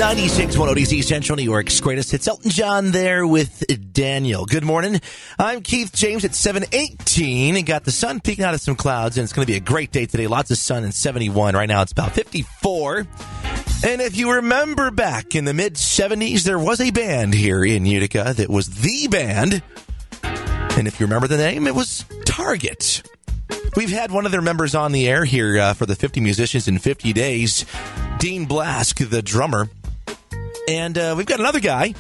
96.1 ODC Central New York's greatest hits. Elton John there with Daniel. Good morning. I'm Keith James at 7:18 and got the sun peeking out of some clouds, and it's going to be a great day today. Lots of sun and 71. Right now it's about 54. And if you remember back in the mid-70s, there was a band here in Utica that was the band. And if you remember the name, it was Target. We've had one of their members on the air here for the 50 Musicians in 50 Days, Dean Blask, the drummer. And we've got another guy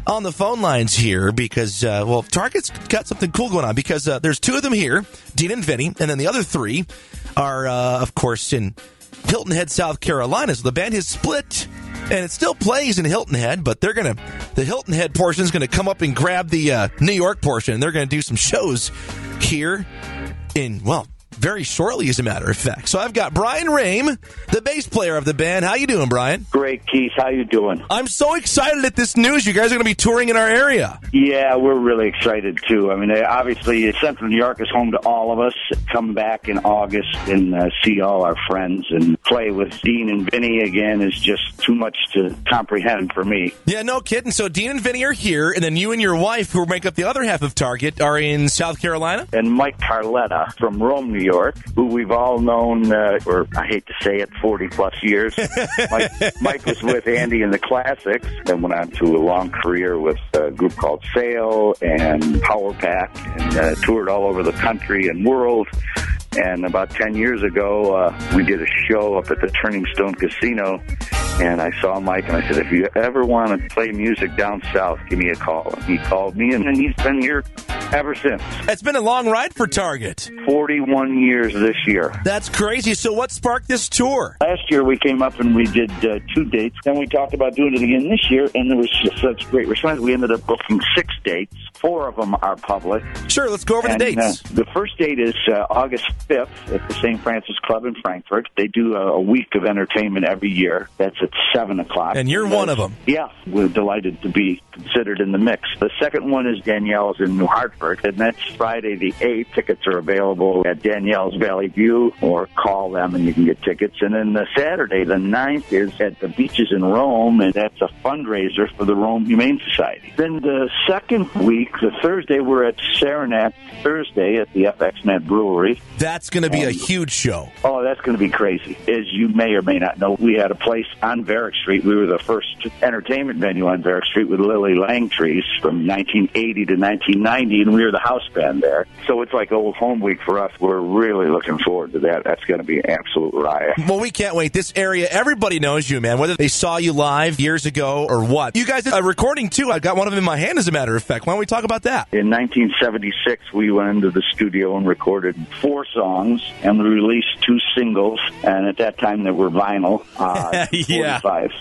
on the phone lines here because, Target's got something cool going on because there's two of them here, Dean and Vinny, and then the other three are, of course, in Hilton Head, South Carolina. So the band has split, and it still plays in Hilton Head, but the Hilton Head portion is going to come up and grab the New York portion, and they're going to do some shows here in, very shortly, as a matter of fact. So I've got Brian Raehm, the bass player of the band. How you doing, Brian? Great, Keith. How you doing? I'm so excited at this news. You guys are going to be touring in our area. Yeah, we're really excited, too. I mean, obviously, Central New York is home to all of us. Come back in August and see all our friends and play with Dean and Vinny again is just too much to comprehend for me. Yeah, no kidding. So Dean and Vinny are here, and then you and your wife, who make up the other half of Target, are in South Carolina? And Mike Carletta from Raehm, New York, who we've all known for, I hate to say it, 40-plus years. Mike was with Andy in the Classics, then went on to a long career with a group called Sail and Power Pack, and toured all over the country and world. And about 10 years ago, we did a show up at the Turning Stone Casino, and I saw Mike, and I said, if you ever want to play music down south, give me a call. And he called me, and he's been here ever since. It's been a long ride for Target. 41 years this year. That's crazy. So what sparked this tour? Last year, we came up and we did 2 dates. Then we talked about doing it again this year, and there was just such great response. We ended up booking 6 dates. 4 of them are public. Sure, let's go over the dates. The first date is August 5th at the St. Francis Club in Frankfurt. They do a week of entertainment every year. That's at 7 o'clock. And you're one of them. Yeah, we're delighted to be considered in the mix. The second one is Danielle's in New Hartford, and that's Friday the 8th. Tickets are available at Danielle's Valley View, or call them and you can get tickets. And then the Saturday, the 9th, is at the Beaches in Raehm, and that's a fundraiser for the Raehm Humane Society. Then the second week, the Thursday, we're at Saranac Thursday at the FXNet Brewery. That's going to be a huge show. Oh, that's going to be crazy. As you may or may not know, we had a place on Varick Street. We were the first entertainment venue on Varick Street with Lily Langtrees from 1980 to 1990, and we were the house band there. So it's like old home week for us. We're really looking forward to that. That's going to be an absolute riot. Well, we can't wait. This area, everybody knows you, man, whether they saw you live years ago or what. You guys did a recording, too. I've got one of them in my hand, as a matter of fact. Why don't we talk about that? In 1976, we went into the studio and recorded 4 songs, and we released 2 singles, and at that time they were vinyl. Yeah. 45.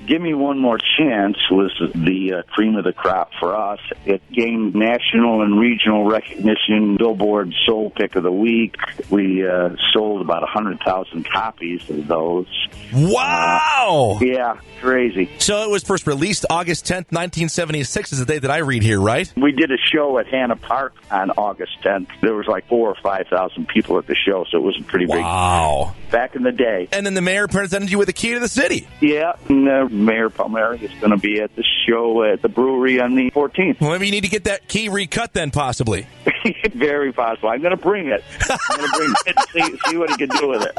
Give Me One More Chance was the cream of the crop for us. It gained national and regional recognition, Billboard Soul Pick of the Week. We sold about 100,000 copies of those. Wow! Yeah, crazy. So it was first released August 10th, 1976 is the day that I read here, right? We did a show at Hannah Park on August 10th. There was like 4,000 or 5,000 people at the show, so it was pretty big. Wow. Back in the day. And then the mayor presented you with the key to the city. Yeah, and Mayor Palmieri is going to be at the show at the brewery on the 14th. Well, maybe you need to get that key recut then, possibly. Very possible. I'm going to bring it. I'm going to bring it and see what he can do with it.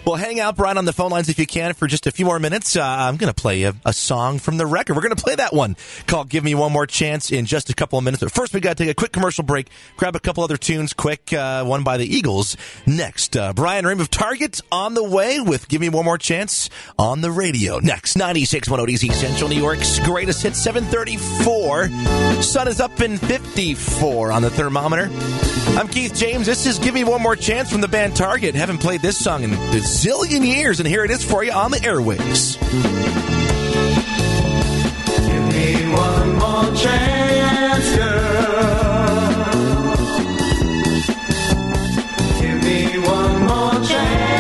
Well, hang out, Brian, on the phone lines if you can for just a few more minutes. I'm going to play a song from the record. We're going to play that one called Give Me One More Chance in just a couple of minutes. But first, we got to take a quick commercial break, grab a couple other tunes quick, one by the Eagles. Next, Brian Raehm of Target on the way with Give Me One More Chance on the radio. Next, 96.1 ODC Central New York's greatest hit, 7:34. Sun is up in 54 on the thermometer. I'm Keith James. This is Give Me One More Chance from the band Target. Haven't played this song in a zillion years, and here it is for you on the airwaves. Give me one more chance, girl. Give me one more chance.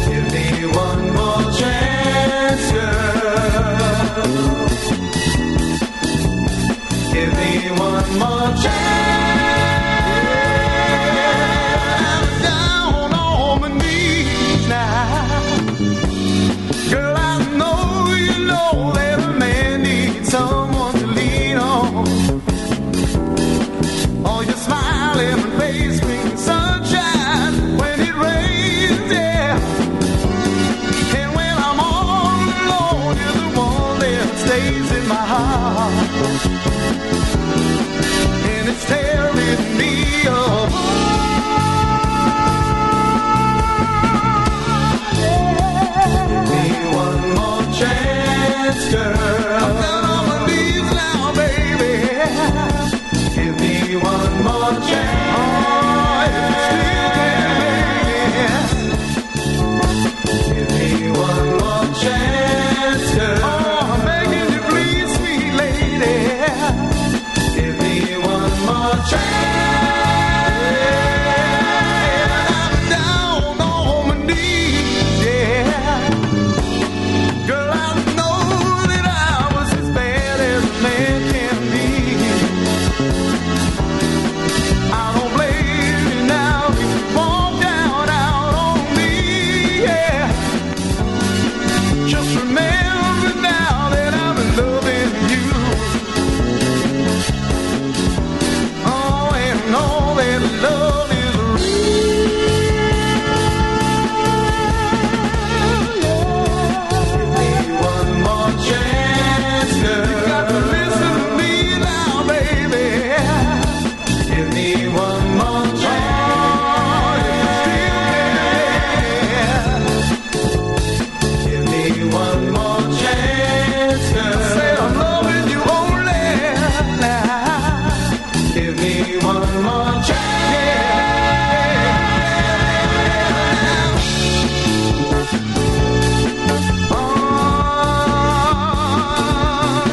Give me one more chance, girl. Give me one more chance. Down on smile, every face brings sunshine when it rains, yeah. And when I'm all alone, you're the one that stays in my heart. And it's tearing me apart. Give me one more chance, girl. I'm down on my knees now, baby. Give me one more chance. Oh, if you still can, baby. Give me one more chance, girl. Oh, I'm begging you, please, sweet lady. Give me one more chance. I'm down on my knees, yeah. Girl, I know that I was as bad as a man can be. I don't blame you now. You walked out on me, yeah. Just remember now that I'm in loving you. Oh, and know that love is real. Give me one more chance, girl. You got to listen to me now, baby. Give me one more chance. Give me one more chance, girl. Say I'm loving you only now. Give me one more chance. Oh,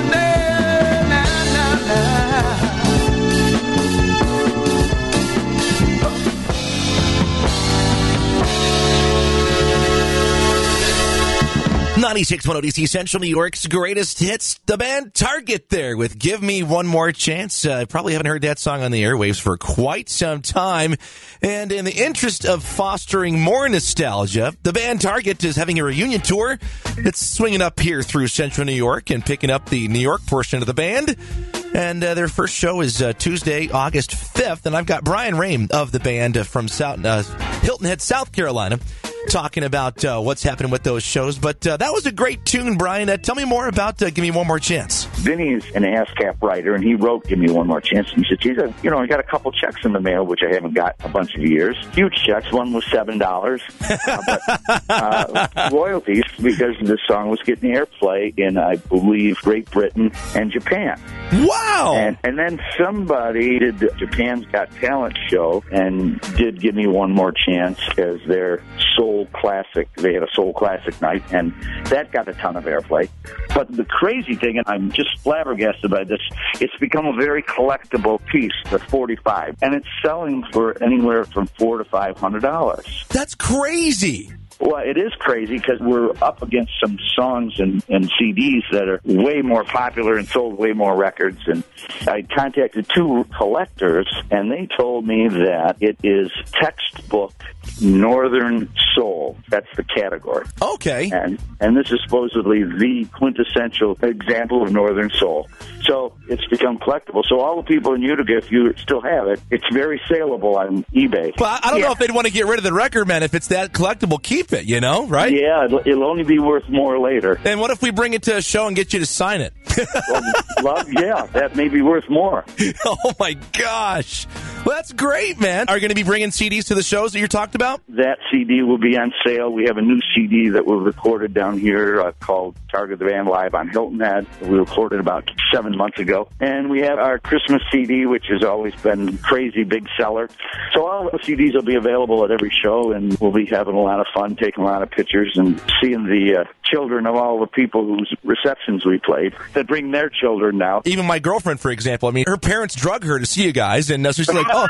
na, na, na. 96.1 DC Central New York's greatest hits. The band Target there with Give Me One More Chance. Probably haven't heard that song on the airwaves for quite some time. And in the interest of fostering more nostalgia, the band Target is having a reunion tour that's swinging up here through Central New York and picking up the New York portion of the band. And their first show is Tuesday, August 5th. And I've got Brian Raehm of the band from Hilton Head, South Carolina, talking about what's happening with those shows. But that was a great tune, Brian. Tell me more about Give Me One More Chance. Vinny's an ASCAP writer, and he wrote Give Me One More Chance. And he said, geez, I got a couple checks in the mail, which I haven't got a bunch of years. Huge checks. One was $7. But royalties, because this song was getting airplay in, I believe, Great Britain and Japan. Wow! And then somebody did the Japan's Got Talent show and did Give Me One More Chance as their soul classic. They had a soul classic night, and that got a ton of airplay. But the crazy thing, and I'm just flabbergasted by this, it's become a very collectible piece, the 45, and it's selling for anywhere from $400 to $500. That's crazy. Well, it is crazy because we're up against some songs and CDs that are way more popular and sold way more records. And I contacted two collectors, and they told me that it is textbook Northern Soul. That's the category. Okay. And this is supposedly the quintessential example of Northern Soul. So it's become collectible. So all the people in Utica, if you still have it, it's very saleable on eBay. Well, I don't know if they'd want to get rid of the record, man. If it's that collectible, keep it, right? Yeah, it'll only be worth more later. And what if we bring it to a show and get you to sign it? Well, yeah, that may be worth more. Oh, my gosh. Well, that's great, man. Are you going to be bringing CDs to the shows that you talked about? That CD will be on sale. We have a new CD that we recorded down here called Target the Band Live on Hilton Head. We recorded about 7 months ago. And we have our Christmas CD, which has always been crazy big seller. So all the CDs will be available at every show, and we'll be having a lot of fun, taking a lot of pictures, and seeing the children of all the people whose receptions we played that bring their children now. Even my girlfriend, for example, I mean, her parents drug her to see you guys, and she's like, oh,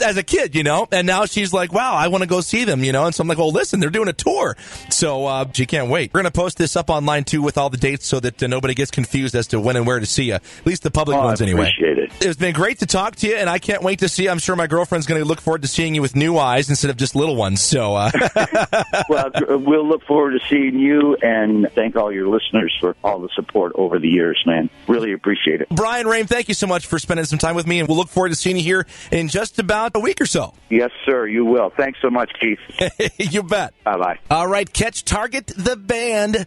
as a kid, and now she's like, wow, I want to go see them, and so I'm like, well, listen, they're doing a tour, so she can't wait. We're going to post this up online, too, with all the dates so that nobody gets confused as to when and where to see you, at least the public ones anyway. I appreciate it. It's been great to talk to you, and I can't wait to see you. I'm sure my girlfriend's going to look forward to seeing you with new eyes instead of just little ones, so. Well, we'll look forward to seeing you, and thank all your listeners for all the support over the years, man. Really appreciate it. Brian Raehm, thank you so much for spending some time with me, and we'll look forward to to seeing you here in just about a week or so. Yes, sir, you will. Thanks so much, Keith. You bet. Bye-bye. All right, catch Target the Band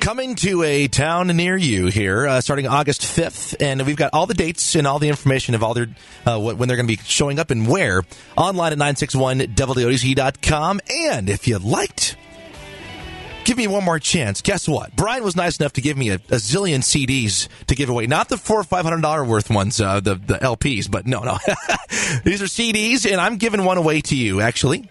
coming to a town near you here starting August 5th. And we've got all the dates and all the information of all their when they're going to be showing up and where online at 961WODC.com. And if you liked, give me one more chance. Guess what? Brian was nice enough to give me a zillion CDs to give away. Not the $400 or $500 worth ones, the LPs, but no. These are CDs, and I'm giving one away to you, actually,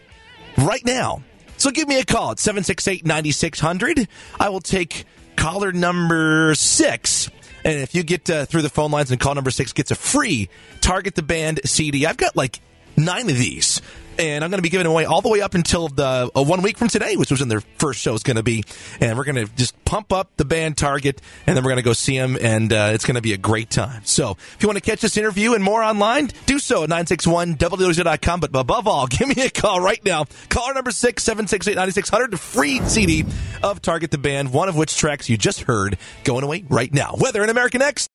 right now. So give me a call at 768-9600. I will take caller number 6. And if you get through the phone lines and call number 6 gets a free Target the Band CD. I've got like 9 of these. And I'm going to be giving away all the way up until 1 week from today, which was when their first show is going to be. And we're going to just pump up the band Target, and then we're going to go see them, and it's going to be a great time. So if you want to catch this interview and more online, do so at 961WODC.com. But above all, give me a call right now. Caller number 6, 768-9600, a free CD of Target the Band, one of which tracks you just heard going away right now. Weather in American X.